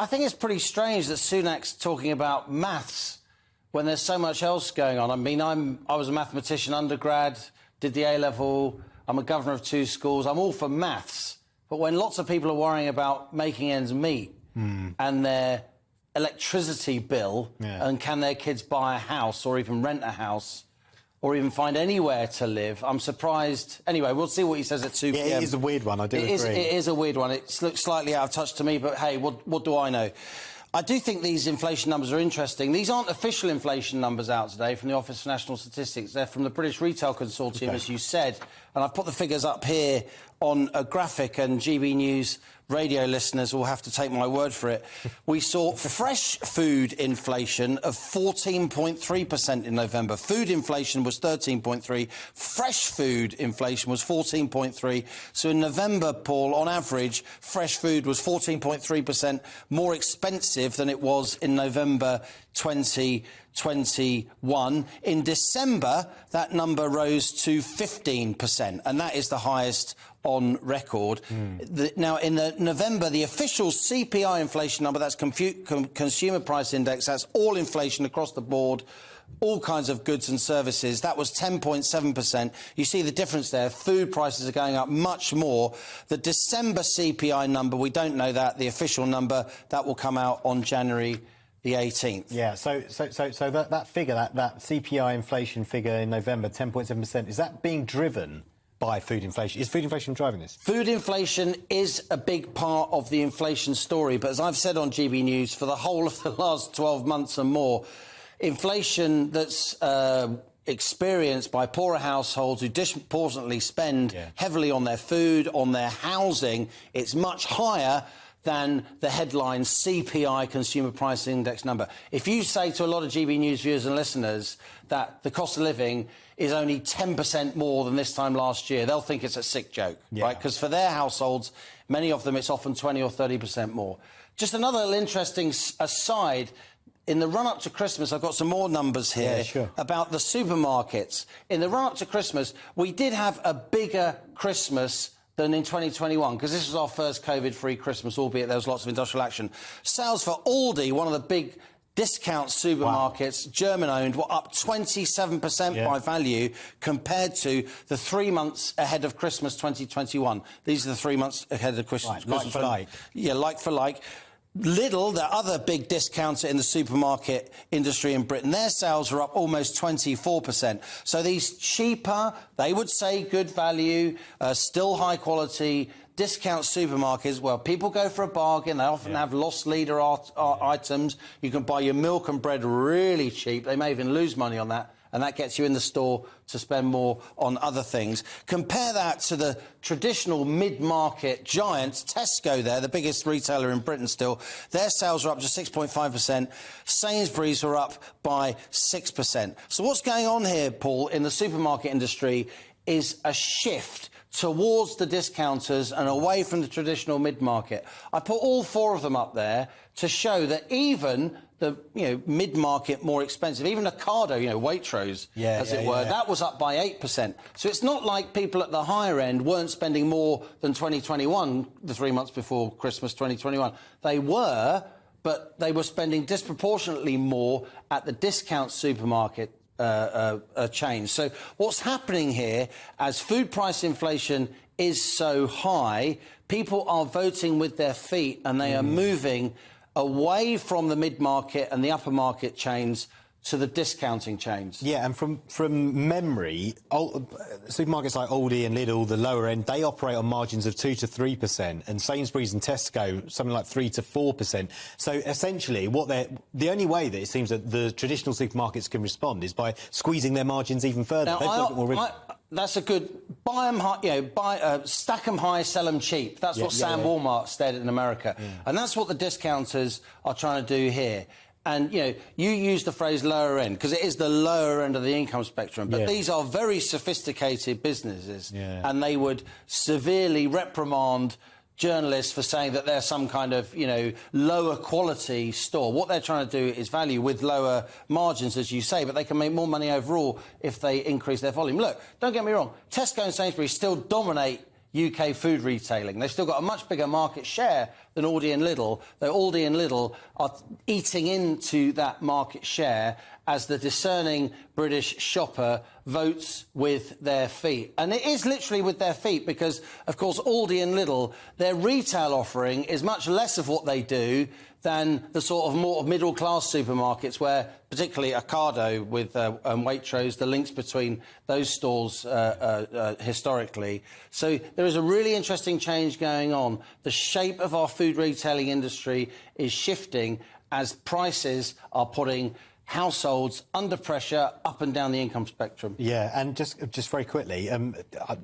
I think it's pretty strange that Sunak's talking about maths when there's so much else going on. I mean, I was a mathematician undergrad, did the A-level, I'm a governor of 2 schools, I'm all for maths. But when lots of people are worrying about making ends meet and their electricity bill and can their kids buy a house or even rent a house or even find anywhere to live, I'm surprised. Anyway, we'll see what he says at 2 p.m. Yeah, it is a weird one, I do agree. It is a weird one. It looks slightly out of touch to me, but hey, what do I know? I do think these inflation numbers are interesting. These aren't official inflation numbers out today from the Office for National Statistics. They're from the British Retail Consortium, as you said. And I've put the figures up here on a graphic, and GB News radio listeners will have to take my word for it. We saw fresh food inflation of 14.3% in November. Food inflation was 13.3%. Fresh food inflation was 14.3%. So in November, Paul, on average, fresh food was 14.3% more expensive than it was in November 2021. In December, that number rose to 15%, and that is the highest on record. Now, in November, the official CPI inflation number, that's Consumer Price Index, that's all inflation across the board, all kinds of goods and services, that was 10.7%. You see the difference there. Food prices are going up much more. The December CPI number, we don't know that. The official number, that will come out on January the 18th. Yeah, so that figure, that CPI inflation figure in November, 10.7%, is that being driven by food inflation? Is food inflation driving this? Food inflation is a big part of the inflation story, but as I've said on GB News, for the whole of the last 12 months and more, inflation that's experienced by poorer households who disproportionately spend heavily on their food, on their housing, it's much higher than the headline CPI, Consumer Price Index number. If you say to a lot of GB News viewers and listeners that the cost of living is only 10% more than this time last year, they'll think it's a sick joke, right? Because for their households, many of them, it's often 20 or 30% more. Just another little interesting aside, in the run-up to Christmas, I've got some more numbers here about the supermarkets. In the run-up to Christmas, we did have a bigger Christmas than in 2021, because this was our first COVID-free Christmas, albeit there was lots of industrial action. Sales for Aldi, one of the big discount supermarkets, German-owned, were up 27% by value compared to the 3 months ahead of Christmas 2021. These are the 3 months ahead of Christmas. Like for like. Yeah, like for like. Lidl, the other big discounter in the supermarket industry in Britain, their sales are up almost 24%. So these cheaper, they would say good value, still high quality discount supermarkets, well, people go for a bargain. They often have loss leader items. You can buy your milk and bread really cheap. They may even lose money on that, and that gets you in the store to spend more on other things. Compare that to the traditional mid-market giants, Tesco there, the biggest retailer in Britain still. Their sales are up to 6.5%. Sainsbury's are up by 6%. So what's going on here, Paul, in the supermarket industry is a shift towards the discounters and away from the traditional mid-market. I put all 4 of them up there to show that even the mid-market, more expensive, even Ocado, Waitrose, as it were, that was up by 8%. So it's not like people at the higher end weren't spending more than 2021, the 3 months before Christmas 2021. They were, but they were spending disproportionately more at the discount supermarket change. So what's happening here, as food price inflation is so high, people are voting with their feet and they are moving away from the mid-market and the upper market chains to the discounting chains. Yeah, and from memory, supermarkets like Aldi and Lidl, the lower end, they operate on margins of 2 to 3%, and Sainsbury's and Tesco, something like 3 to 4%. So essentially, the only way that it seems that the traditional supermarkets can respond is by squeezing their margins even further. Now, that's a good buy them high, stack them high, sell them cheap. That's what Sam Walmart said in America, and that's what the discounters are trying to do here. And, you use the phrase lower end because it is the lower end of the income spectrum. But these are very sophisticated businesses and they would severely reprimand journalists for saying that they're some kind of, lower quality store. What they're trying to do is value with lower margins, as you say, but they can make more money overall if they increase their volume. Look, don't get me wrong, Tesco and Sainsbury's still dominate UK food retailing. They've still got a much bigger market share than Aldi and Lidl, though Aldi and Lidl are eating into that market share as the discerning British shopper votes with their feet. And it is literally with their feet because, of course, Aldi and Lidl, their retail offering is much less of what they do than the sort of more middle-class supermarkets where, particularly Ocado with Waitrose, the links between those stores historically. So there is a really interesting change going on. The shape of our food retailing industry is shifting as prices are putting households under pressure up and down the income spectrum. Yeah, and just very quickly,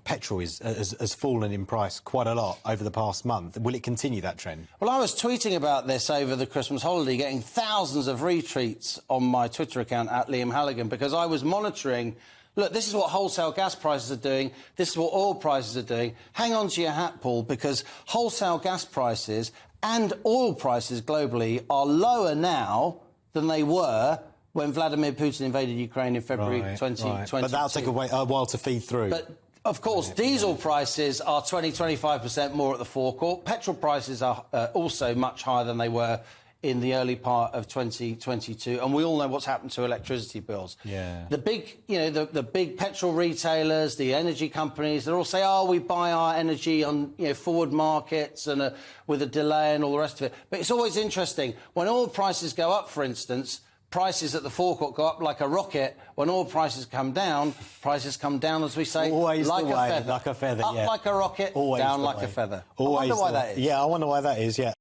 petrol has fallen in price quite a lot over the past month. Will it continue that trend? Well, I was tweeting about this over the Christmas holiday, getting thousands of retweets on my Twitter account at Liam Halligan, because I was monitoring, look, this is what wholesale gas prices are doing, this is what oil prices are doing. Hang on to your hat, Paul, because wholesale gas prices and oil prices globally are lower now than they were when Vladimir Putin invaded Ukraine in February 2022. But that'll take a while to feed through. But, of course, diesel prices are 20-25% more at the forecourt. Petrol prices are also much higher than they were in the early part of 2022. And we all know what's happened to electricity bills. Yeah. The big, the big petrol retailers, the energy companies, they're all saying, oh, we buy our energy on, forward markets and with a delay and all the rest of it. But it's always interesting. When oil prices go up, for instance, prices at the forecourt go up like a rocket. When oil prices come down, as we say, always like the a way, feather. like a feather, Up yeah. like a rocket, Always down the like way. a feather. Always I wonder why that is. Yeah, I wonder why that is, yeah.